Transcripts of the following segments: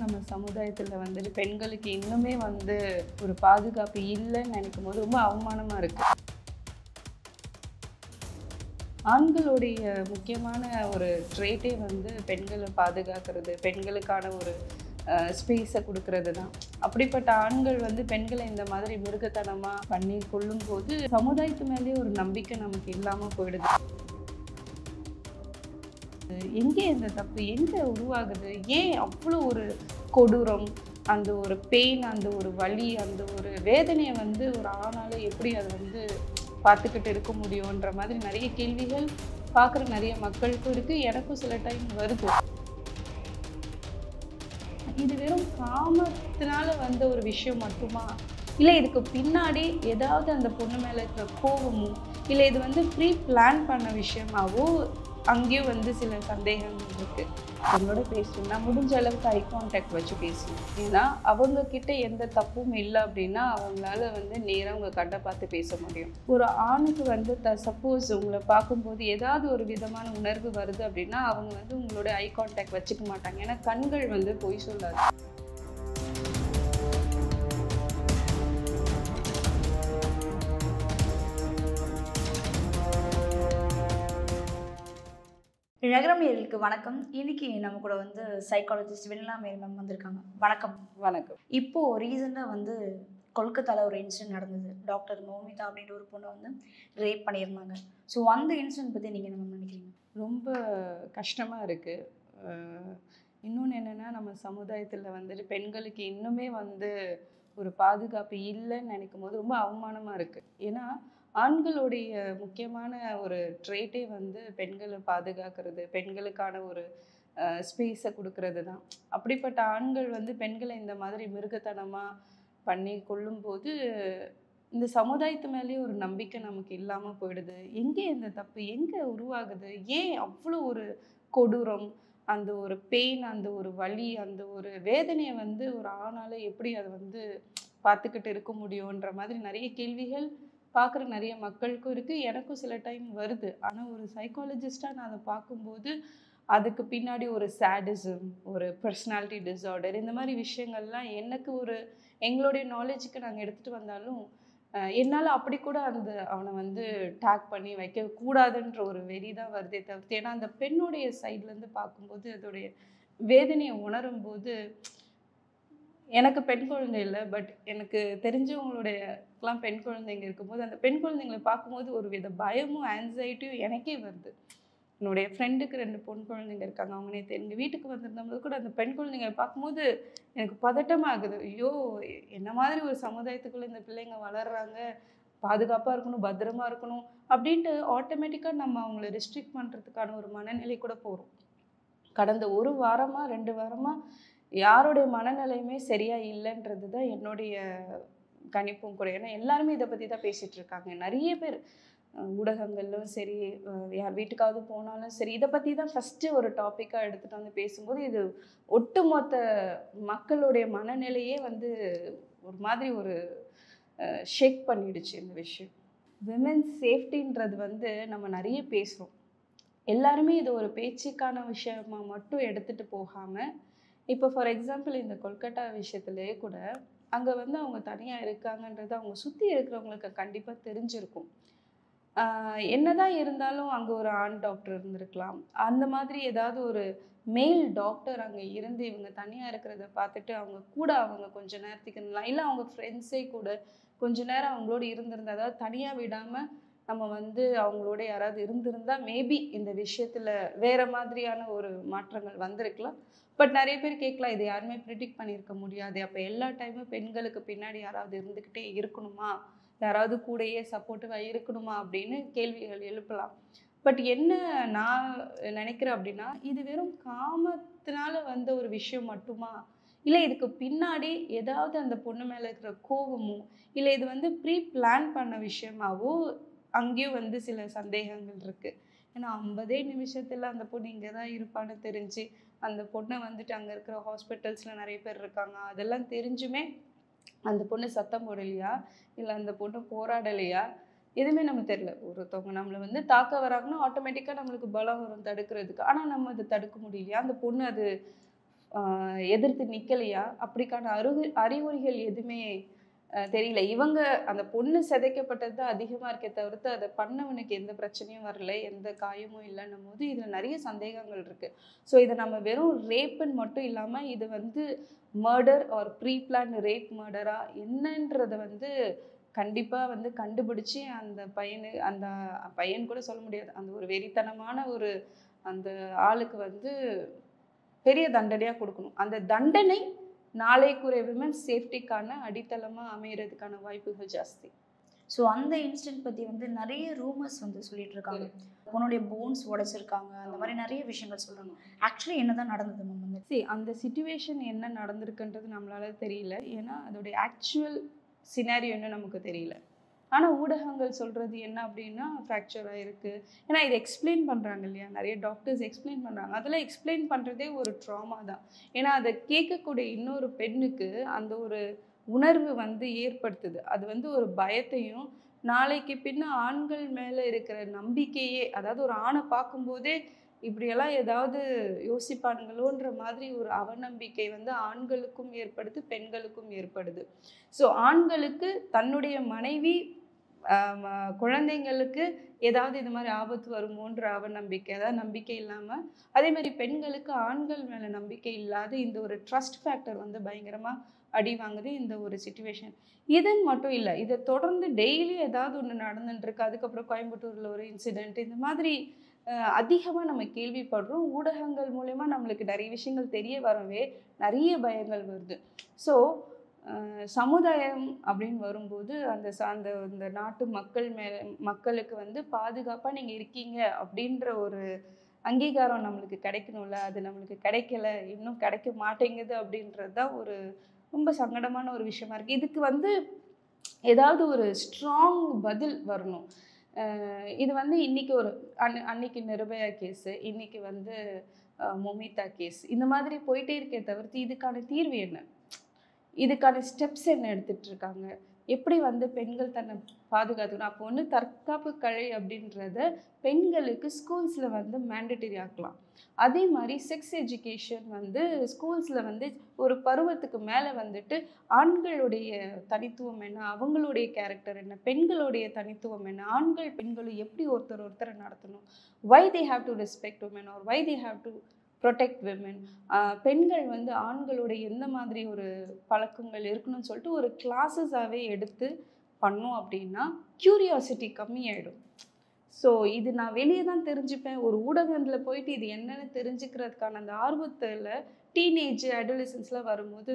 நம்ம சமுதாயத்துல வந்துட்டு பெண்களுக்கு இன்னுமே ஒரு பாதுகாப்பு இல்லைன்னு நினைக்கும்போது ரொம்ப அவமானமா இருக்கு. ஆண்களுடைய முக்கியமான ஒரு ட்ரேட்டே பெண்களை பாதுகாக்கிறது, பெண்களுக்கான ஒரு ஸ்பேஸை கொடுக்கறது தான். அப்படிப்பட்ட ஆண்கள் பெண்களை இந்த மாதிரி மிருகத்தனமா பண்ணி கொள்ளும்போது சமுதாயத்து மேலேயே ஒரு நம்பிக்கை நமக்கு இல்லாம போயிடுது. எங்கே இந்த தப்பு எங்கே உருவாகுது? ஏன் அவ்வளோ ஒரு கொடூரம், அந்த ஒரு பெயின், அந்த ஒரு வலி, அந்த ஒரு வேதனையை ஒரு ஆணால எப்படி அதை பார்த்துக்கிட்டு இருக்க முடியுன்ற மாதிரி நிறைய கேள்விகள் பார்க்குற நிறைய மக்களுக்கும் இருக்குது. எனக்கும் சில டைம் வருது. இது வெறும் காமத்தினால ஒரு விஷயம் மட்டுமா? இல்லை இதுக்கு பின்னாடி ஏதாவது அந்த பொண்ணு மேலே இருக்கிற கோபமோ, இல்லை இது ப்ரீ பிளான் பண்ண விஷயமாவோ அங்கேயும் சில சந்தேகங்கள் இருக்குது. அவங்களோட பேசணும்னா முடிஞ்ச அளவுக்கு ஐ கான்டாக்ட் வச்சு பேசணும். ஏன்னா அவங்கக்கிட்ட எந்த தப்பும் இல்லை அப்படின்னா அவங்களால நேராக அவங்க கண்ணை பார்த்து பேச முடியும். ஒரு ஆணுக்கு சப்போஸ் உங்களை பார்க்கும்போது ஏதாவது ஒரு விதமான உணர்வு வருது அப்படின்னா அவங்க உங்களோட ஐ கான்டாக்ட் வச்சுக்க மாட்டாங்க. ஏன்னா கண்கள் பொய் சொல்லாது. நகரமியர்களுக்கு வணக்கம். இன்னைக்கு நம்ம கூட சைக்காலஜிஸ்ட் வெண்ணிலா மேரி மேம் வந்திருக்காங்க. வணக்கம். வணக்கம். இப்போது ரீசெண்டாக கொல்கத்தாவில் ஒரு இன்சிடென்ட் நடந்தது. டாக்டர் மௌமிதா அப்படின்ற ஒரு பொண்ணை ரேப் பண்ணியிருந்தாங்க. ஸோ அந்த இன்சிடென்ட் பற்றி நீங்கள் என்ன நினைக்கிறீங்க? ரொம்ப கஷ்டமாக இருக்குது. இன்னொன்று என்னென்னா நம்ம சமுதாயத்தில் பெண்களுக்கு இன்னுமே ஒரு பாதுகாப்பு இல்லைன்னு நினைக்கும் போது ரொம்ப அவமானமாக இருக்குது. ஏன்னா ஆண்களுடைய முக்கியமான ஒரு ட்ரேட்டே பெண்களை பாதுகாக்கிறது, பெண்களுக்கான ஒரு ஸ்பேஸை கொடுக்கறது தான். அப்படிப்பட்ட ஆண்கள் பெண்களை இந்த மாதிரி மிருகத்தனமாக பண்ணி கொள்ளும்போது இந்த சமுதாயத்து மேலேயே ஒரு நம்பிக்கை நமக்கு இல்லாமல் போயிடுது. எங்கே இந்த தப்பு எங்கே உருவாகுது? ஏன் அவ்வளோ ஒரு கொடூரம், அந்த ஒரு பெயின், அந்த ஒரு வலி, அந்த ஒரு வேதனையை ஒரு ஆணால் எப்படி அதை பார்த்துக்கிட்டு இருக்க முடியுன்ற மாதிரி நிறைய கேள்விகள் பார்க்குற நிறைய மக்களுக்கும் இருக்குது. எனக்கும் சில டைம் வருது. ஆனால் ஒரு சைக்காலஜிஸ்டாக நான் அதை பார்க்கும்போது அதுக்கு பின்னாடி ஒரு சேடிசம், ஒரு பர்சனாலிட்டி டிஸார்டர், இந்த மாதிரி விஷயங்கள்லாம் எங்களுடைய நாலேஜுக்கு நாங்கள் எடுத்துகிட்டு வந்தாலும் என்னால் அப்படி கூட அவனை டேக் பண்ணி வைக்கக்கூடாதுன்ற ஒரு வெறி தான் வருதே தவிர்த்து. ஏன்னா அந்த பெண்ணுடைய சைட்லேருந்து பார்க்கும்போது அதோடைய வேதனையை உணரும்போது எனக்கு பெண் குழந்தை இல்லை, பட் எனக்கு தெரிஞ்சவங்களுடையலாம் பெண் குழந்தைங்க இருக்கும்போது அந்த பெண் குழந்தைங்களை பார்க்கும்போது ஒரு வித பயமும் ஆன்சைட்டியும் எனக்கே வருது. என்னுடைய ஃப்ரெண்டுக்கு 2 பொன் குழந்தைங்க இருக்காங்க. அவங்க நேற்று எங்கள் வீட்டுக்கு வந்திருந்தபோது கூட அந்த பெண் குழந்தைங்களை பார்க்கும்போது எனக்கு பதட்டமாகுது. ஐயோ, என்ன மாதிரி ஒரு சமுதாயத்துக்குள்ளே இந்த பிள்ளைங்க வளர்கிறாங்க, பாதுகாப்பாக இருக்கணும், பத்திரமா இருக்கணும் அப்படின்ட்டு ஆட்டோமேட்டிக்காக நம்ம அவங்கள ரெஸ்ட்ரிக்ட் பண்ணுறதுக்கான ஒரு மனநிலை கூட போகிறோம். கடந்த 1 வாரமாக 2 வாரமாக யாருடைய மனநிலையுமே சரியாக இல்லைன்றது தான் என்னுடைய கணிப்பும் கூட. ஏன்னா எல்லாருமே இதை பற்றி தான் பேசிகிட்டு இருக்காங்க. நிறைய பேர் ஊடகங்கள்லும் சரி, யார் வீட்டுக்காவது போனாலும் சரி, இதை பற்றி தான் ஃபஸ்ட்டு ஒரு டாப்பிக்காக எடுத்துகிட்டு பேசும்போது இது ஒட்டுமொத்த மக்களுடைய மனநிலையே ஒரு மாதிரி ஒரு ஷேக் பண்ணிடுச்சு இந்த விஷயம். விமென்ஸ் சேஃப்டின்றது நம்ம நிறைய பேசுகிறோம். எல்லாருமே இது ஒரு பேச்சுக்கான விஷயமா மட்டும் எடுத்துகிட்டு போகாமல், இப்போ ஃபார் எக்ஸாம்பிள் இந்த கொல்கட்டா விஷயத்துலேயே கூட அங்கே அவங்க தனியாக இருக்காங்கன்றது அவங்க சுற்றி இருக்கிறவங்களுக்கு கண்டிப்பாக தெரிஞ்சிருக்கும். என்னதான் இருந்தாலும் அங்கே ஒரு ஆண் டாக்டர் இருந்திருக்கலாம். அந்த மாதிரி ஏதாவது ஒரு மேல் டாக்டர் அங்கே இருந்து இவங்க தனியாக இருக்கிறத பார்த்துட்டு அவங்க கொஞ்ச நேரத்துக்கு இருந்தலாம். இல்லை அவங்க ஃப்ரெண்ட்ஸே கூட கொஞ்ச நேரம் அவங்களோட இருந்திருந்தா, அதாவது தனியாக விடாமல் நம்ம அவங்களோட யாராவது இருந்திருந்தால் மேபி இந்த விஷயத்தில் வேறு மாதிரியான ஒரு மாற்றங்கள் வந்திருக்கலாம். பட் நிறைய பேர் கேட்கலாம், இது யாருமே ப்ரிடிக்ட் பண்ணியிருக்க முடியாது. அப்போ எல்லா டைமும் பெண்களுக்கு பின்னாடி யாராவது இருந்துக்கிட்டே இருக்கணுமா, யாராவது கூடயே சப்போர்ட்டிவாக இருக்கணுமா அப்படின்னு கேள்விகள் எழுப்பலாம். பட் என்ன நான் நினைக்கிறேன் அப்படின்னா, இது வெறும் காமத்தினால ஒரு விஷயம் மட்டுமா? இல்லை இதுக்கு பின்னாடி ஏதாவது அந்த பொண்ணு மேலே இருக்கிற கோபமோ, இல்லை இது ப்ரீ பிளான் பண்ண விஷயமாவோ அங்கேயும் சில சந்தேகங்கள் இருக்குது. ஏன்னா 50 நிமிஷத்தில் அந்த பொண்ணு இங்கே தான் இருப்பான்னு தெரிஞ்சு அந்த பொண்ணை அங்கே இருக்கிற ஹாஸ்பிட்டல்ஸில் நிறைய பேர் இருக்காங்க. அதெல்லாம் தெரிஞ்சுமே அந்த பொண்ணு சத்தம் போடலையா, இல்லை அந்த பொண்ணு போராடலையா, எதுவுமே நமக்கு தெரியல. ஒருத்தவங்க நம்மளை தாக்க வராங்கன்னா ஆட்டோமேட்டிக்காக நம்மளுக்கு பலம் வரும் தடுக்கிறதுக்கு. ஆனால் நம்ம அதை தடுக்க முடியலையா, அந்த பொண்ணு அது எதிர்த்து நிற்கலையா அப்படிக்கான அறிகுறிகள் எதுவுமே தெரியல. இவங்க அந்த பொண்ணு சிதைக்கப்பட்டது தான் அதிகமாக இருக்கே தவிர்த்து அதை பண்ணவனுக்கு எந்த பிரச்சனையும் வரல, எந்த காயமும் இல்லைன்னும் போது இதில் நிறைய சந்தேகங்கள் இருக்குது. ஸோ இதை நம்ம வெறும் ரேப்புன்னு மட்டும் இல்லாமல் இது வந்து murder or pre plan rape மர்டரா என்னன்றதை வந்து கண்டிப்பாக வந்து கண்டுபிடிச்சி அந்த அந்த பையன் கூட சொல்ல முடியாது, அந்த ஒரு வெறித்தனமான ஒரு அந்த ஆளுக்கு வந்து பெரிய தண்டனையாக கொடுக்கணும். அந்த தண்டனை நாளைக்குரிய விமன் சேஃப்டிக்கான அடித்தளமாக அமைகிறதுக்கான வாய்ப்புகள் ஜாஸ்தி. ஸோ அந்த இன்சிடென்ட் பற்றி வந்து நிறைய ரூமர்ஸ் வந்து சொல்லிட்டு இருக்காங்க. பொண்ணுடைய போன்ஸ் உடைச்சிருக்காங்க, அந்த மாதிரி நிறைய விஷயங்கள் சொல்கிறாங்க. ஆக்சுவலி என்ன தான் நடந்தது மேம்? வந்து அந்த சிச்சுவேஷன் என்ன நடந்திருக்குன்றது நம்மளால தெரியல, ஏன்னா அதோடைய ஆக்சுவல் சினாரியோ இன்னும் நமக்கு தெரியல. ஆனால் ஊடகங்கள் சொல்கிறது என்ன அப்படின்னா ஃப்ராக்சர் ஆகிருக்கு. ஏன்னா இதை எக்ஸ்பிளைன் பண்ணுறாங்க இல்லையா, நிறைய டாக்டர்ஸ் எக்ஸ்பிளைன் பண்ணுறாங்க. அதெல்லாம் எக்ஸ்பிளைன் பண்ணுறதே ஒரு ட்ராமா தான். ஏன்னா அதை கேட்கக்கூடிய இன்னொரு பெண்ணுக்கு அந்த ஒரு உணர்வு வந்து ஏற்படுத்துது. அது வந்து ஒரு பயத்தையும், நாளைக்கு பின்ன ஆண்கள் மேலே இருக்கிற நம்பிக்கையே, அதாவது ஒரு ஆணை பார்க்கும்போதே இப்படியெல்லாம் ஏதாவது யோசிப்பானுங்களோன்ற மாதிரி ஒரு அவநம்பிக்கை வந்து ஆண்களுக்கும் ஏற்படுது, பெண்களுக்கும் ஏற்படுது. ஸோ ஆண்களுக்கு தன்னுடைய மனைவி குழந்தைங்களுக்கு ஏதாவது இது மாதிரி ஆபத்து வருமோன்ற அவநம்பிக்கை, அதாவது நம்பிக்கை இல்லாமல், அதே மாதிரி பெண்களுக்கு ஆண்கள் மேலே நம்பிக்கை இல்லாத இந்த ஒரு ட்ரஸ்ட் ஃபேக்டர் வந்து பயங்கரமாக அடி வாங்குது இந்த ஒரு சிச்சுவேஷன். இதன் மட்டும் இல்லை, இதை தொடர்ந்து டெய்லி ஏதாவது ஒன்று நடந்துட்டுருக்கு. அதுக்கப்புறம் கோயம்புத்தூரில் ஒரு இன்சிடெண்ட், இந்த மாதிரி அதிகமாக நம்ம கேள்விப்படுறோம். ஊடகங்கள் மூலமா நம்மளுக்கு நிறைய விஷயங்கள் தெரிய வரவே நிறைய பயங்கள் வருது. ஸோ சமுதாயம் அப்படின்னு வரும்போது அந்த அந்த நாட்டு மக்களுக்கு வந்து பாதுகாப்பாக நீங்கள் இருக்கீங்க அப்படின்ற ஒரு அங்கீகாரம் நம்மளுக்கு கிடைக்கணும்ல, அது நம்மளுக்கு கிடைக்கல, இன்னும் கிடைக்க மாட்டேங்குது அப்படின்றது தான் ஒரு ரொம்ப சங்கடமான ஒரு விஷயமா இருக்குது. இதுக்கு வந்து ஏதாவது ஒரு ஸ்ட்ராங் பதில் வரணும். இது வந்து இன்றைக்கி ஒரு அன்னைக்கு நிர்பயா கேஸு, இன்றைக்கி வந்து மொமிதா கேஸ், இந்த மாதிரி போயிட்டே இருக்கே தவிர்த்து இதுக்கான தீர்வு என்ன, இதுக்கான ஸ்டெப்ஸ் என்ன எடுத்துகிட்டு இருக்காங்க, எப்படி வந்து பெண்கள் தன்னை பாதுகாத்துக்கணும். அப்போ வந்து தற்காப்பு கலை அப்படின்றத பெண்களுக்கு ஸ்கூல்ஸில் வந்து மேண்டட்டரி ஆக்கலாம். அதே மாதிரி செக்ஸ் எஜுகேஷன் வந்து ஸ்கூல்ஸில் வந்து ஒரு பருவத்துக்கு மேலே வந்துட்டு ஆண்களுடைய தனித்துவம் என்ன, அவங்களுடைய கேரக்டர் என்ன, பெண்களுடைய தனித்துவம் என்ன, ஆண்கள் பெண்களும் எப்படி ஒருத்தரை நடத்தணும், why they have to respect women or why they have to protect women, பெண்கள் வந்து ஆண்களோட எந்த மாதிரி ஒரு பழக்கங்கள் இருக்கணும்னு சொல்லிட்டு ஒரு கிளாஸஸாகவே எடுத்து பண்ணோம் அப்படின்னா க்யூரியாசிட்டி கம்மியாயிடும். ஸோ இது நான் வெளியே தான் தெரிஞ்சுப்பேன், ஒரு ஊடகத்தில் போயிட்டு இது என்னென்னு தெரிஞ்சுக்கிறதுக்கான அந்த ஆர்வத்தில் டீனேஜ் அடோலசன்ஸ்லாம் வரும்போது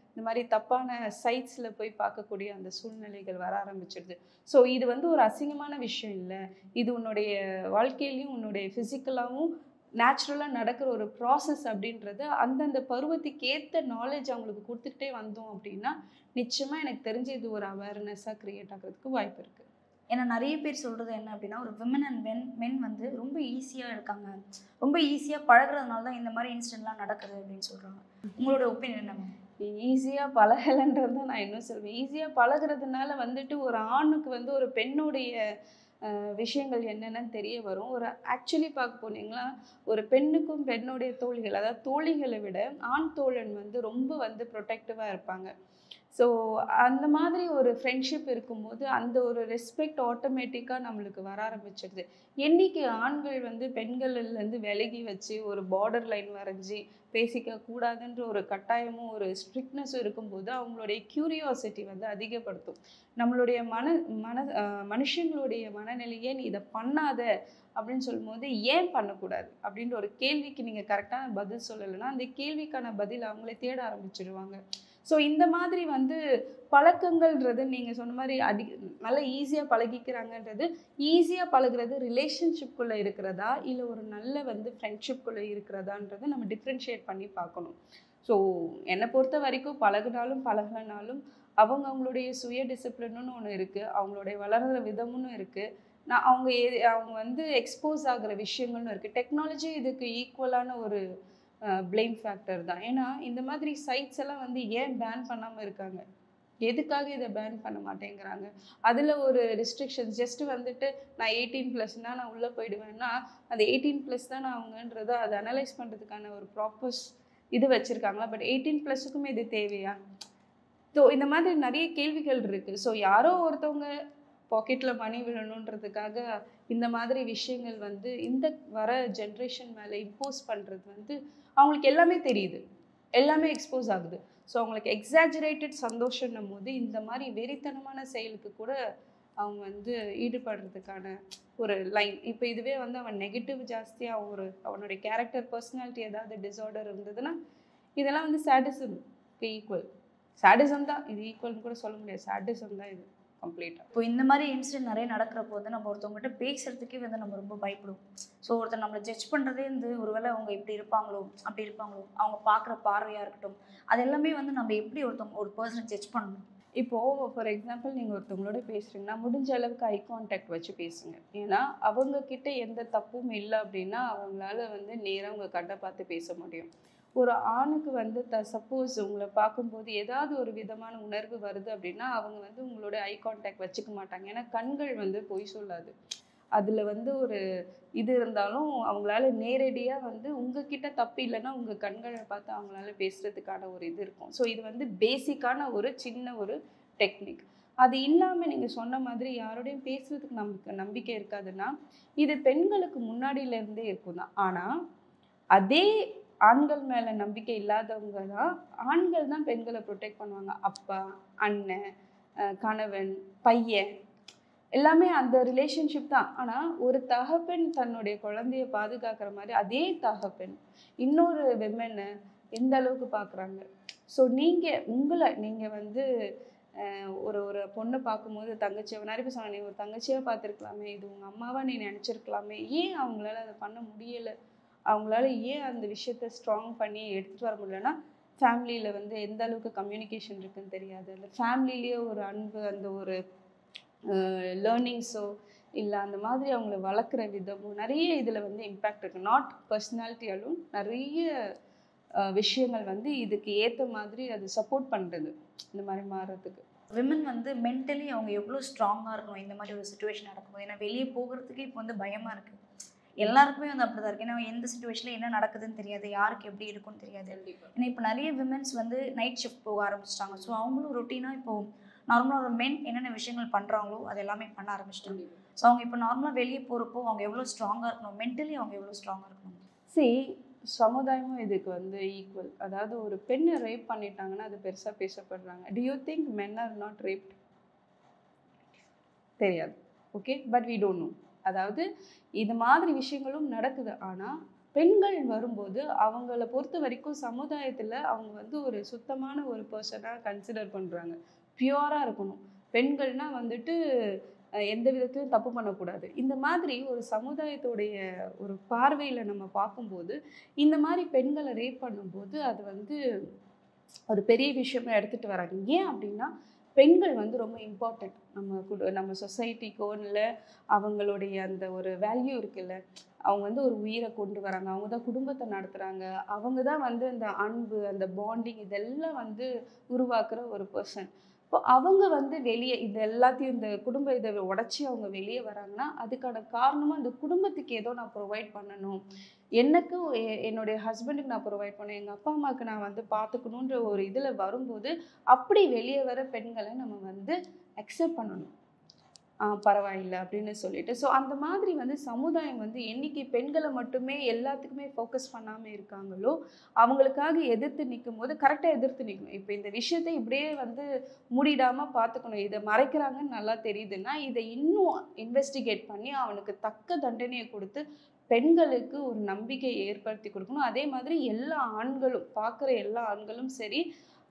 இந்த மாதிரி தப்பான சைட்ஸில் போய் பார்க்கக்கூடிய அந்த சூழ்நிலைகள் வர ஆரம்பிச்சிடுது. ஸோ இது வந்து ஒரு அசிங்கமான விஷயம் இல்லை, இது உன்னுடைய வாழ்க்கையிலையும் உன்னுடைய ஃபிசிக்கலாகவும் நேச்சுரலாக நடக்கிற ஒரு ப்ராசஸ் அப்படின்றது அந்தந்த பருவத்துக்கு ஏற்ற நாலேஜ் அவங்களுக்கு கொடுத்துக்கிட்டே வந்தோம் அப்படின்னா நிச்சயமாக எனக்கு தெரிஞ்சு இது ஒரு அவேர்னஸாக க்ரியேட் ஆகிறதுக்கு வாய்ப்பு இருக்குது. ஏன்னா நிறைய பேர் சொல்கிறது என்ன அப்படின்னா, ஒரு விமன் அண்ட் மென் வந்து ரொம்ப ஈஸியாக இருக்காங்க, ரொம்ப ஈஸியாக பழகிறதுனால தான் இந்த மாதிரி இன்சிடென்ட்லாம் நடக்குது அப்படின்னு சொல்கிறாங்க. உங்களோட ஒப்பீனியன் என்ன? ஈஸியாக பழகலைன்றது தான் நான் இன்னும் சொல்வேன். ஈஸியாக பழகிறதுனால வந்துட்டு ஒரு ஆணுக்கு வந்து ஒரு பெண்ணுடைய விஷயங்கள் என்னென்னு தெரிய வரும். ஒரு ஆக்சுவலி பார்க்க போனீங்கன்னா ஒரு பெண்ணுக்கும் பெண்ணுடைய தோழிகள், அதாவது தோழிகளை விட ஆண் தோழன் வந்து ரொம்ப வந்து ப்ரொடெக்டிவாக இருப்பாங்க. ஸோ அந்த மாதிரி ஒரு ஃப்ரெண்ட்ஷிப் இருக்கும்போது அந்த ஒரு ரெஸ்பெக்ட் ஆட்டோமேட்டிக்காக நம்மளுக்கு வர ஆரம்பிச்சிடுது. என்றைக்கு ஆண்கள் வந்து பெண்கள்லேருந்து விலகி வச்சு ஒரு பார்டர் லைன் வரைஞ்சி பேசிக்க கூடாதுன்ற ஒரு கட்டாயமும் ஒரு ஸ்ட்ரிக்ட்னஸும் இருக்கும்போது அவங்களுடைய க்யூரியாசிட்டி வந்து அதிகப்படுத்தும். நம்மளுடைய மனுஷங்களுடைய மனநிலையே நீ இதை பண்ணாத அப்படின்னு சொல்லும்போது ஏன் பண்ணக்கூடாது அப்படின்ற ஒரு கேள்விக்கு நீங்கள் கரெக்டான பதில் சொல்லலைன்னா அந்த கேள்விக்கான பதில் அவங்களே தேட ஆரம்பிச்சிடுவாங்க. ஸோ இந்த மாதிரி வந்து பழக்கங்கள்ன்றது நீங்கள் சொன்ன மாதிரி நல்லா ஈஸியாக பழகிக்கிறாங்கன்றது, ஈஸியாக பழகிறது ரிலேஷன்ஷிப்குள்ளே இருக்கிறதா இல்லை ஒரு நல்ல வந்து ஃப்ரெண்ட்ஷிப்குள்ளே இருக்கிறதான்றதை நம்ம டிஃப்ரென்ஷியேட் பண்ணி பார்க்கணும். ஸோ என்னை பொறுத்த வரைக்கும் பழகினாலும் பழகலைனாலும் அவங்களுடைய சுய டிசிப்ளின்னு ஒன்று இருக்குது, அவங்களுடைய வளர்கிற விதமுன்னு இருக்குது, அவங்க வந்து எக்ஸ்போஸ் ஆகிற விஷயங்கள்னு இருக்குது. டெக்னாலஜி இதுக்கு ஈக்குவலான ஒரு பிளேம் ஃபேக்டர் தான். ஏன்னா இந்த மாதிரி சைட்ஸ் எல்லாம் வந்து ஏன் பேன் பண்ணாமல் இருக்காங்க, எதுக்காக இதை பேன் பண்ண மாட்டேங்கிறாங்க? அதில் ஒரு ரெஸ்ட்ரிக்ஷன்ஸ் ஜஸ்ட்டு வந்துட்டு நான் 18+னா நான் உள்ளே போயிடுவேன்னா அது 18+ தான் அவங்கன்றதை அதை அனலைஸ் பண்ணுறதுக்கான ஒரு ப்ராப்பர்ஸ் இது வச்சுருக்காங்களா? பட் 18+க்குமே இது தேவையா? ஸோ இந்த மாதிரி நிறைய கேள்விகள் இருக்குது. ஸோ யாரோ ஒருத்தவங்க பாக்கெட்டில் மணி விழணுன்றதுக்காக இந்த மாதிரி விஷயங்கள் வந்து இந்த வர ஜென்ரேஷன் மேலே இம்போஸ் பண்ணுறது வந்து அவங்களுக்கு எல்லாமே தெரியுது, எல்லாமே எக்ஸ்போஸ் ஆகுது. ஸோ அவங்களுக்கு எக்ஸாஜரேட்டட் சந்தோஷன்னும் போது இந்த மாதிரி வெறித்தனமான செயலுக்கு கூட அவங்க வந்து ஈடுபடுறதுக்கான ஒரு லைன். இப்போ இதுவே வந்து அவன் நெகட்டிவ் ஜாஸ்தியாக அவனுடைய கேரக்டர் பர்சனாலிட்டி ஏதாவது டிஸார்டர் இருந்ததுன்னா இதெல்லாம் வந்து சாடிசம்க்கு ஈக்குவல். சாடிசம் தான் இது, ஈக்குவல்னு கூட சொல்ல முடியாது, சாடிசம் தான் இது கம்ப்ளீட்டாக. இப்போ இந்த மாதிரி இன்சிடென்ட் நிறைய நடக்கிறப்போ வந்து நம்ம ஒருத்தவங்ககிட்ட பேசுறதுக்கே வந்து நம்ம ரொம்ப பயப்படுவோம். ஸோ ஒருத்தர் நம்மளை ஜட்ஜ் பண்ணுறதே வந்து ஒருவேளை அவங்க இப்படி இருப்பாங்களோ அப்படி இருப்பாங்களோ, அவங்க பார்க்குற பார்வையாக இருக்கட்டும், அது எல்லாமே வந்து நம்ம எப்படி ஒரு பர்சனை ஜட்ஜ் பண்ணணும். இப்போது ஃபார் எக்ஸாம்பிள் நீங்கள் ஒருத்தவங்களோட பேசுகிறீங்கன்னா முடிஞ்ச அளவுக்கு ஐ கான்டாக்ட் வச்சு பேசுங்க. ஏன்னா அவங்கக்கிட்ட எந்த தப்பும் இல்லை அப்படின்னா அவங்களால வந்து நேராக உங்கள் கண்ணை பார்த்து பேச முடியும். ஒரு ஆணுக்கு வந்து சப்போஸ் உங்களை பார்க்கும்போது ஏதாவது ஒரு விதமான உணர்வு வருது அப்படின்னா அவங்க வந்து உங்களோட ஐ கான்டாக்ட் வச்சுக்க மாட்டாங்க. ஏன்னா கண்கள் வந்து பொய் சொல்லாது. அதில் வந்து ஒரு இது இருந்தாலும் அவங்களால நேரடியாக வந்து உங்ககிட்ட தப்பு இல்லைன்னா உங்கள் கண்களை பார்த்து அவங்களால பேசுகிறதுக்கான ஒரு இது இருக்கும். ஸோ இது வந்து பேசிக்கான ஒரு சின்ன ஒரு டெக்னிக். அது இல்லாமல் நீங்கள் சொன்ன மாதிரி யாரோடையும் பேசுறதுக்கு நம்பிக்கை இருக்காதுன்னா இது பெண்களுக்கு முன்னாடியிலேருந்தே இருக்கும் தான். ஆனால் அதே ஆண்கள் மேலே நம்பிக்கை இல்லாதவங்க தான் ஆண்கள் தான் பெண்களை ப்ரொடெக்ட் பண்ணுவாங்க. அப்பா, அண்ணன், கணவன், பையன் எல்லாமே அந்த ரிலேஷன்ஷிப் தான். ஆனால் ஒரு தகப்பன் தன்னுடைய குழந்தைய பாதுகாக்கிற மாதிரி அதே தகப்பன் இன்னொரு விமனை எந்த அளவுக்கு பார்க்குறாங்க. ஸோ நீங்கள் வந்து ஒரு பொண்ணை பார்க்கும்போது தங்கச்சியை நிறைய பேர் சொன்னாங்க, நீ ஒரு தங்கச்சியாக பார்த்துருக்கலாமே, இது உங்கள் அம்மாவாக நீ நினச்சிருக்கலாமே, ஏன் அவங்களால அதை பண்ண முடியலை, அவங்களால ஏன் அந்த விஷயத்த ஸ்ட்ராங் பண்ணி எடுத்துகிட்டு வர முடியலன்னா ஃபேமிலியில் வந்து எந்த அளவுக்கு கம்யூனிகேஷன் இருக்குன்னு தெரியாது. அந்த ஃபேமிலிலேயே ஒரு அன்பு, அந்த ஒரு லேர்னிங்ஸோ இல்லை அந்த மாதிரி அவங்கள வளர்க்குற விதமோ நிறைய இதில் வந்து இம்பேக்ட் இருக்குது. நாட் பர்சனாலிட்டியாலும் நிறைய விஷயங்கள் வந்து இதுக்கு ஏற்ற மாதிரி அது சப்போர்ட் பண்ணுறது இந்த மாதிரி மாறுறதுக்கு. விமன் வந்து மென்டலி அவங்க எவ்வளோ ஸ்ட்ராங்காக இருக்கணும் இந்த மாதிரி ஒரு சுச்சுவேஷன் நடக்கும்போது. ஏன்னா வெளியே போகிறதுக்கு இப்போ வந்து பயமாக இருக்குது. எல்லாருக்குமே வந்து அப்படி தான் இருக்குது. ஏன்னா எந்த சுச்சுவேஷனில் என்ன நடக்குதுன்னு தெரியாது, யாருக்கு எப்படி இருக்குன்னு தெரியாது. ஏன்னா இப்போ நிறைய விமன்ஸ் வந்து நைட் ஷிஃப்ட் போக ஆரம்பிச்சிட்டாங்க. ஸோ அவங்களும் ரொட்டீனாக இப்போது நார்மலாக ஒரு மென் என்னென்ன விஷயங்கள் பண்ணுறாங்களோ அது எல்லாமே பண்ண ஆரம்பிச்சிட்டாங்க. ஸோ அவங்க இப்போ நார்மலாக வெளியே போகிறப்போ அவங்க எவ்வளோ ஸ்ட்ராங்காக இருக்கணும், மென்டலி அவங்க எவ்வளோ ஸ்ட்ராங்காக இருக்கணும். சமுதாயமும் இதுக்கு வந்து ஈக்குவல். அதாவது ஒரு பெண்ணை ரேப் பண்ணிட்டாங்கன்னா அது பெருசாக பேசப்படுறாங்க. Do you think men are not raped? தெரியாது. Okay, but we don't know. அதாவது இது மாதிரி விஷயங்களும் நடக்குது. ஆனால் பெண்கள் வரும்போது அவங்கள பொறுத்த வரைக்கும் சமுதாயத்தில் அவங்க வந்து ஒரு சுத்தமான ஒரு பர்சனாக கன்சிடர் பண்ணுறாங்க. பியூராக இருக்கணும். பெண்கள்னால் வந்துட்டு எந்த விதத்திலும் தப்பு பண்ணக்கூடாது. இந்த மாதிரி ஒரு சமுதாயத்துடைய ஒரு பார்வையில் நம்ம பார்க்கும்போது இந்த மாதிரி பெண்களை ரேப் பண்ணும்போது அது வந்து ஒரு பெரிய விஷயமா எடுத்துகிட்டு வராங்க. ஏன் அப்படின்னா பெண்கள் வந்து ரொம்ப இம்பார்ட்டண்ட் நம்ம சொசைட்டிக்கோ இல்லை அவங்களுடைய அந்த ஒரு வேல்யூ இருக்குல்ல, அவங்க வந்து ஒரு உயிரை கொண்டு வராங்க, அவங்க தான் குடும்பத்தை நடத்துகிறாங்க, அவங்க தான் வந்து அந்த அன்பு, அந்த பாண்டிங் இதெல்லாம் வந்து உருவாக்குற ஒரு பர்சன். இப்போ அவங்க வந்து வெளியே இது எல்லாத்தையும் இந்த குடும்ப இதை உடச்சி அவங்க வெளியே வராங்கன்னா அதுக்கான காரணமாக அந்த குடும்பத்துக்கு ஏதோ நான் ப்ரொவைட் பண்ணணும், எனக்கும் என்னுடைய ஹஸ்பண்டுக்கு நான் ப்ரொவைட் பண்ணணும், எங்கள் அப்பா அம்மாவுக்கு நான் வந்து பார்த்துக்கணுன்ற ஒரு இதில் வரும்போது அப்படி வெளியே வர பெண்களை நம்ம வந்து அக்செப்ட் பண்ணணும். பரவாயில்லை அப்படின்னு சொல்லிட்டு. ஸோ அந்த மாதிரி வந்து சமுதாயம் வந்து என்னைக்கு பெண்களை மட்டுமே எல்லாத்துக்குமே ஃபோக்கஸ் பண்ணாமல் இருக்காங்களோ அவங்களுக்காக எதிர்த்து நிற்கும் போது கரெக்டாக எதிர்த்து நிற்கணும். இப்போ இந்த விஷயத்தை இப்படியே வந்து மூடிடாமல் பார்த்துக்கணும், இதை மறைக்கிறாங்கன்னு நல்லா தெரியுதுன்னா இதை இன்னும் இன்வெஸ்டிகேட் பண்ணி அவனுக்கு தக்க தண்டனையை கொடுத்து பெண்களுக்கு ஒரு நம்பிக்கையை ஏற்படுத்தி கொடுக்கணும். அதே மாதிரி எல்லா ஆண்களும் பார்க்குற எல்லா ஆண்களும் சரி,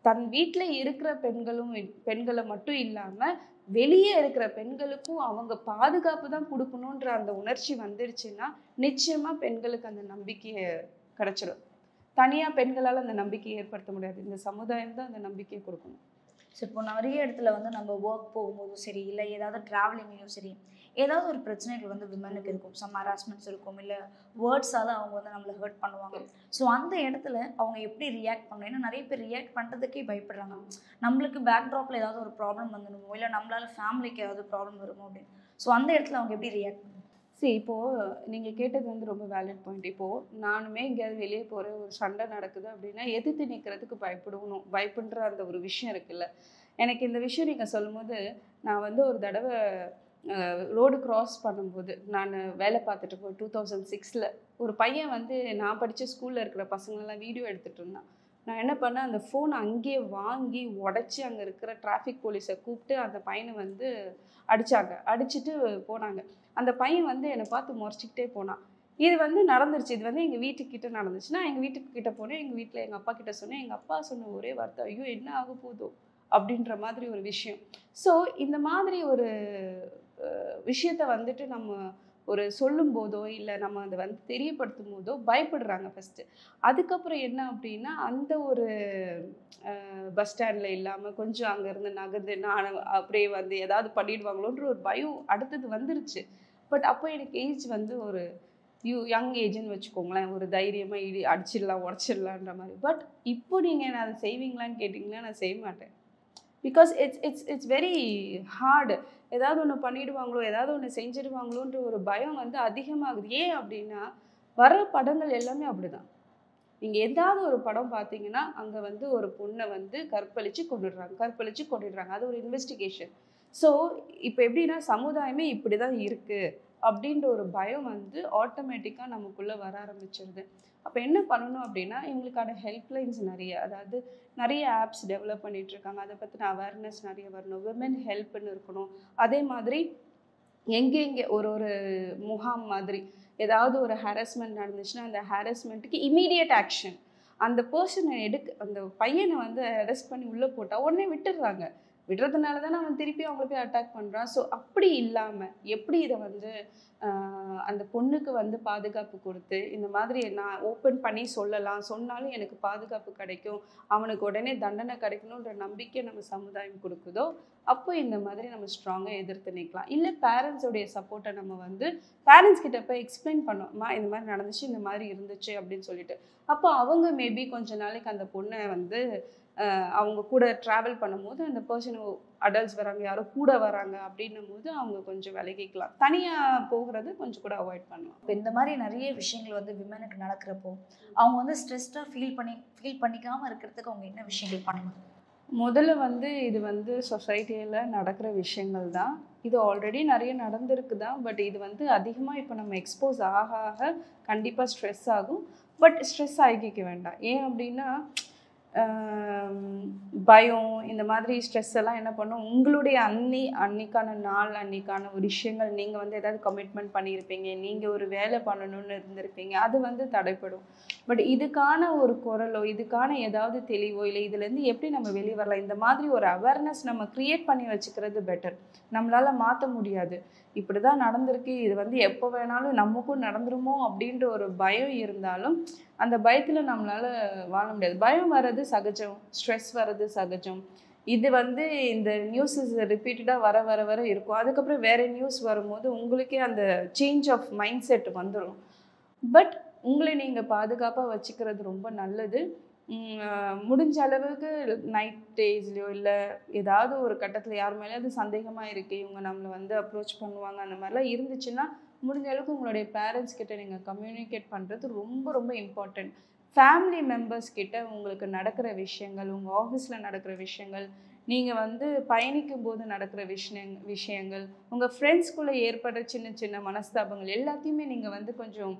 தன் வீட்டில் இருக்கிற பெண்களை மட்டும் இல்லாமல் வெளியே இருக்கிற பெண்களுக்கும் அவங்க பாதுகாப்பு தான் கொடுக்கணுன்ற அந்த உணர்ச்சி வந்துடுச்சுன்னா நிச்சயமாக பெண்களுக்கு அந்த நம்பிக்கையை கிடைச்சிடும். தனியாக பெண்களால் அந்த நம்பிக்கையை ஏற்படுத்த முடியாது. இந்த சமுதாயம் தான் அந்த நம்பிக்கையை கொடுக்கணும். ஸோ இப்போ நிறைய இடத்துல வந்து நம்ம ஒர்க் போகும்போதும் சரி, இல்லை ஏதாவது ட்ராவலிங்லேயும் சரி, ஏதாவது ஒரு பிரச்சனைகள் வந்து விமனுக்கு இருக்கும். சம் ஹராஸ்மெண்ட்ஸ் இருக்கும், இல்லை வேர்ட்ஸால் அவங்க வந்து நம்மளை ஹர்ட் பண்ணுவாங்க. ஸோ அந்த இடத்துல அவங்க எப்படி ரியாக்ட் பண்ணணும்? ஏன்னா நிறைய பேர் ரியாக்ட் பண்ணுறதுக்கே பயப்படுறாங்க. நம்மளுக்கு பேக்ட்ராப்பில் ஏதாவது ஒரு ப்ராப்ளம் வந்துடுமோ, இல்லை நம்மளால ஃபேமிலிக்கு ஏதாவது ப்ராப்ளம் வருமோ அப்படின்னு. ஸோ அந்த இடத்துல அவங்க எப்படி ரியாக்ட் பண்ணணும்? இப்போது நீங்கள் கேட்டது வந்து ரொம்ப வேலிட் பாயிண்ட். இப்போது நானுமே எங்கேயாவது வெளியே போகிற ஒரு சண்டை நடக்குது அப்படின்னா எதிர்த்து நிற்கிறதுக்கு பயப்படுற அந்த ஒரு விஷயம் இருக்குல்ல. எனக்கு இந்த விஷயம் நீங்கள் சொல்லும்போது நான் வந்து ஒரு தடவை ரோடு கிராஸ் பண்ணும்போது நான் வேலை பார்த்துட்டு போய் 2006 ஒரு பையன் வந்து நான் படித்த ஸ்கூலில் இருக்கிற பசங்களெல்லாம் வீடியோ எடுத்துகிட்டு இருந்தான். நான் என்ன பண்ணேன், அந்த ஃபோனை அங்கேயே வாங்கி உடச்சி அங்கே இருக்கிற டிராஃபிக் போலீஸை கூப்பிட்டு அந்த பையனை வந்து அடிச்சுட்டு போனாங்க. அந்த பையன் வந்து என்னை பார்த்து முறைச்சிக்கிட்டே போனான். இது வந்து நடந்துருச்சு. இது வந்து எங்கள் வீட்டுக்கிட்ட நடந்துச்சு. நான் எங்கள் வீட்டுக்கிட்ட போனேன். எங்கள் வீட்டில் எங்கள் அப்பா கிட்ட சொன்னேன். எங்கள் அப்பா சொன்ன ஒரே வார்த்தை, ஐயோ என்ன ஆக போதோ அப்படின்ற மாதிரி ஒரு விஷயம். ஸோ இந்த மாதிரி ஒரு விஷயத்த வந்துட்டு நம்ம ஒரு சொல்லும் போதோ இல்லை நம்ம அதை வந்து தெரியப்படுத்தும் போதோ பயப்படுறாங்க ஃபஸ்ட்டு. அதுக்கப்புறம் என்ன அப்படின்னா அந்த ஒரு பஸ் ஸ்டாண்டில் இல்லாமல் கொஞ்சம் அங்கேருந்து நகர்ந்து நான் அப்படியே வந்து ஏதாவது பண்ணிடுவாங்களோன்ற ஒரு பயம் அடுத்தது வந்துருச்சு. பட் அப்போ எனக்கு ஏஜ் வந்து ஒரு யங் ஏஜ்னு வச்சுக்கோங்களேன். ஒரு தைரியமாக அடிச்சிடலாம் உடச்சிடலான்ற மாதிரி. பட் இப்போ நீங்கள் நான் அதை செய்வீங்களான்னு கேட்டிங்கன்னா நான் செய்ய மாட்டேன். Because it's very hard. ஏதாவது ஒன்று பண்ணிடுவாங்களோ ஏதாவது ஒன்று செஞ்சிடுவாங்களோன்ற ஒரு பயம் வந்து அதிகமாகுது. ஏன் அப்படின்னா வர படங்கள் எல்லாமே அப்படிதான். நீங்கள் ஏதாவது ஒரு படம் பார்த்தீங்கன்னா அங்கே வந்து ஒரு பொண்ணை வந்து கற்பழித்து கொண்டுடுறாங்க. அது ஒரு இன்வெஸ்டிகேஷன். ஸோ இப்போ எப்படின்னா சமுதாயமே இப்படி தான் இருக்குது அப்படின்ற ஒரு பயம் வந்து ஆட்டோமேட்டிக்காக நமக்குள்ளே வர ஆரம்பிச்சிருது. அப்போ என்ன பண்ணணும் அப்படின்னா இவங்களுக்கான ஹெல்ப்லைன்ஸ் அதாவது நிறைய ஆப்ஸ் டெவலப் பண்ணிகிட்ருக்காங்க. அதை பற்றின அவேர்னஸ் நிறைய வரணும். விமன் ஹெல்ப்னு இருக்கணும். அதே மாதிரி எங்கெங்கே ஒரு முகாம் மாதிரி ஏதாவது ஒரு ஹாரஸ்மெண்ட் நடந்துச்சுன்னா அந்த ஹாரஸ்மெண்ட்டுக்கு இமீடியட் ஆக்ஷன். அந்த பர்சனை அந்த பையனை வந்து அரெஸ்ட் பண்ணி உள்ளே போட்டால் உடனே விடுறதுனால தானே அவன் திருப்பி அவங்கள போய் அட்டாக் பண்ணுறான். ஸோ அப்படி இல்லாமல் எப்படி இதை வந்து அந்த பொண்ணுக்கு வந்து பாதுகாப்பு கொடுத்து இந்த மாதிரி நான் ஓப்பன் பண்ணி சொன்னாலும் எனக்கு பாதுகாப்பு கிடைக்கும், அவனுக்கு உடனே தண்டனை கிடைக்கணுன்ற நம்பிக்கை நம்ம சமுதாயம் கொடுக்குதோ அப்போ இந்த மாதிரி நம்ம ஸ்ட்ராங்காக எதிர்த்து நிற்கலாம். இல்லை பேரண்ட்ஸோடைய சப்போர்ட்டை நம்ம வந்து பேரண்ட்ஸ் கிட்ட போய் எக்ஸ்பிளைன் பண்ணோம்மா இந்த மாதிரி நடந்துச்சு, இந்த மாதிரி இருந்துச்சு அப்படின்னு சொல்லிட்டு. அப்போ அவங்க மேபி கொஞ்ச நாளைக்கு அந்த பொண்ணை வந்து அவங்க கூட ட்ராவல் பண்ணும்போது அந்த பர்சன் அடல்ட்ஸ் வராங்க, யாரோ கூட வராங்க அப்படின்னும் போது அவங்க கொஞ்சம் விலகிக்கலாம். தனியாக போகிறது கொஞ்சம் கூட அவாய்ட் பண்ணலாம். இப்போ இந்த மாதிரி நிறைய விஷயங்கள் வந்து விமனுக்கு நடக்கிறப்போ அவங்க வந்து ஸ்ட்ரெஸ்டாக ஃபீல் பண்ணிக்காமல் இருக்கிறதுக்கு அவங்க என்ன விஷயங்கள் பண்ணலாம்? முதல்ல வந்து இது வந்து சொசைட்டியில் நடக்கிற விஷயங்கள் தான். இது ஆல்ரெடி நிறைய நடந்திருக்கு தான். பட் இது வந்து அதிகமாக இப்போ நம்ம எக்ஸ்போஸ் ஆக கண்டிப்பாக ஸ்ட்ரெஸ் ஆகும். பட் ஸ்ட்ரெஸ் ஆகிக்க வேண்டாம். ஏன் அப்படின்னா பயம் இந்த மாதிரி ஸ்ட்ரெஸ் எல்லாம் என்ன பண்ணும், உங்களுடைய அன்னைக்கான நாள் அன்னைக்கான ஒரு விஷயங்கள் நீங்கள் வந்து ஏதாவது கமிட்மெண்ட் பண்ணியிருப்பீங்க, நீங்கள் ஒரு வேலை பண்ணணும்னு இருந்திருப்பீங்க, அது வந்து தடைப்படும். பட் இதுக்கான ஒரு குரலோ இதுக்கான ஏதாவது தெளிவோ இல்லை இதுலேருந்து எப்படி நம்ம வெளியே வரலாம், இந்த மாதிரி ஒரு அவேர்னஸ் நம்ம க்ரியேட் பண்ணி வச்சுக்கிறது பெட்டர். நம்மளால் மாற்ற முடியாது, இப்படி தான் நடந்திருக்கு, இது வந்து எப்போ வேணாலும் நமக்கும் நடந்துருமோ அப்படின்ற ஒரு பயம் இருந்தாலும் அந்த பயத்தில் நம்மளால் வாழ முடியாது. பயம் வர்றது சகஜம், ஸ்ட்ரெஸ் வர்றது சகஜம். இது வந்து இந்த நியூஸஸ் ரிப்பீட்டடாக வர இருக்கும். அதுக்கப்புறம் வேறு நியூஸ் வரும்போது உங்களுக்கே அந்த சேஞ்ச் ஆஃப் மைண்ட் செட் வந்துடும். பட் உங்களை நீங்கள் பாதுகாப்பாக வச்சுக்கிறது ரொம்ப நல்லது. முடிஞ்ச அளவுக்கு நைட் டேஸ்லையோ இல்லை ஏதாவது ஒரு கட்டத்தில் யார் மேலேயாவது சந்தேகமாக இருக்குது, இவங்க நம்மளை வந்து அப்ரோச் பண்ணுவாங்க, அந்த மாதிரிலாம் இருந்துச்சுன்னா முடிஞ்ச அளவுக்கு உங்களுடைய பேரண்ட்ஸ் கிட்ட நீங்கள் கம்யூனிகேட் பண்ணுறது ரொம்ப ரொம்ப இம்பார்ட்டண்ட். ஃபேமிலி மெம்பர்ஸ் கிட்ட உங்களுக்கு நடக்கிற விஷயங்கள், உங்கள் ஆஃபீஸில் நடக்கிற விஷயங்கள், நீங்கள் வந்து பயணிக்கும் போது நடக்கிற விஷயங்கள், உங்கள் ஃப்ரெண்ட்ஸ்குள்ளே ஏற்படுற சின்ன சின்ன மனஸ்தாபங்கள் எல்லாத்தையுமே நீங்கள் வந்து கொஞ்சம்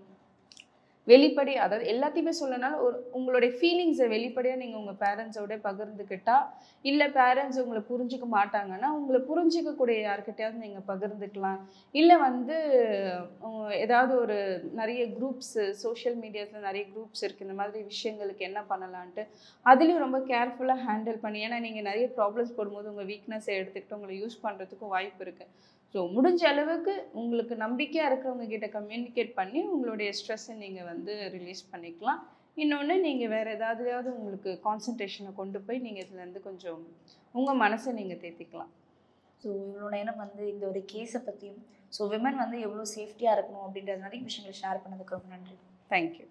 அதாவது எல்லாத்தையுமே சொல்லனாலும் உங்களுடைய ஃபீலிங்ஸை வெளிப்படையாக நீங்கள் உங்கள் பேரண்ட்ஸோட பகிர்ந்துக்கிட்டால், இல்லை பேரண்ட்ஸ் உங்களை புரிஞ்சிக்க மாட்டாங்கன்னா உங்களை புரிஞ்சிக்கக்கூடிய யார்கிட்டையாவது நீங்கள் பகிர்ந்துக்கலாம். இல்லை வந்து ஏதாவது ஒரு நிறைய குரூப்ஸு சோஷியல் மீடியாஸில் நிறைய குரூப்ஸ் இருக்குது, இந்த மாதிரி விஷயங்களுக்கு என்ன பண்ணலான்ட்டு அதுலேயும் ரொம்ப கேர்ஃபுல்லாக ஹேண்டில் பண்ணி, ஏன்னா நீங்கள் நிறைய ப்ராப்ளம்ஸ் போடும்போது உங்கள் வீக்னஸை எடுத்துக்கிட்டு உங்களை யூஸ் பண்ணுறதுக்கும் வாய்ப்பு இருக்குது. ஸோ முடிஞ்ச அளவுக்கு உங்களுக்கு நம்பிக்கையாக இருக்கிறவங்க கிட்ட கம்யூனிகேட் பண்ணி உங்களுடைய ஸ்ட்ரெஸ்ஸை நீங்கள் வந்து ரிலீஸ் பண்ணிக்கலாம். இன்னொன்று நீங்கள் வேறு ஏதாவது உங்களுக்கு கான்சன்ட்ரேஷனை கொண்டு போய் நீங்கள் இதுலேருந்து கொஞ்சம் உங்கள் மனசை நீங்கள் தேத்திக்கலாம். ஸோ இவ்வளோ நேரம் வந்து இந்த ஒரு கேஸை பற்றியும் விமன் வந்து எவ்வளோ சேஃப்டியாக இருக்கணும் அப்படின்றது நிறைய விஷயங்களை ஷேர் பண்ணதுக்கு ரொம்ப நன்றி. தேங்க்யூ.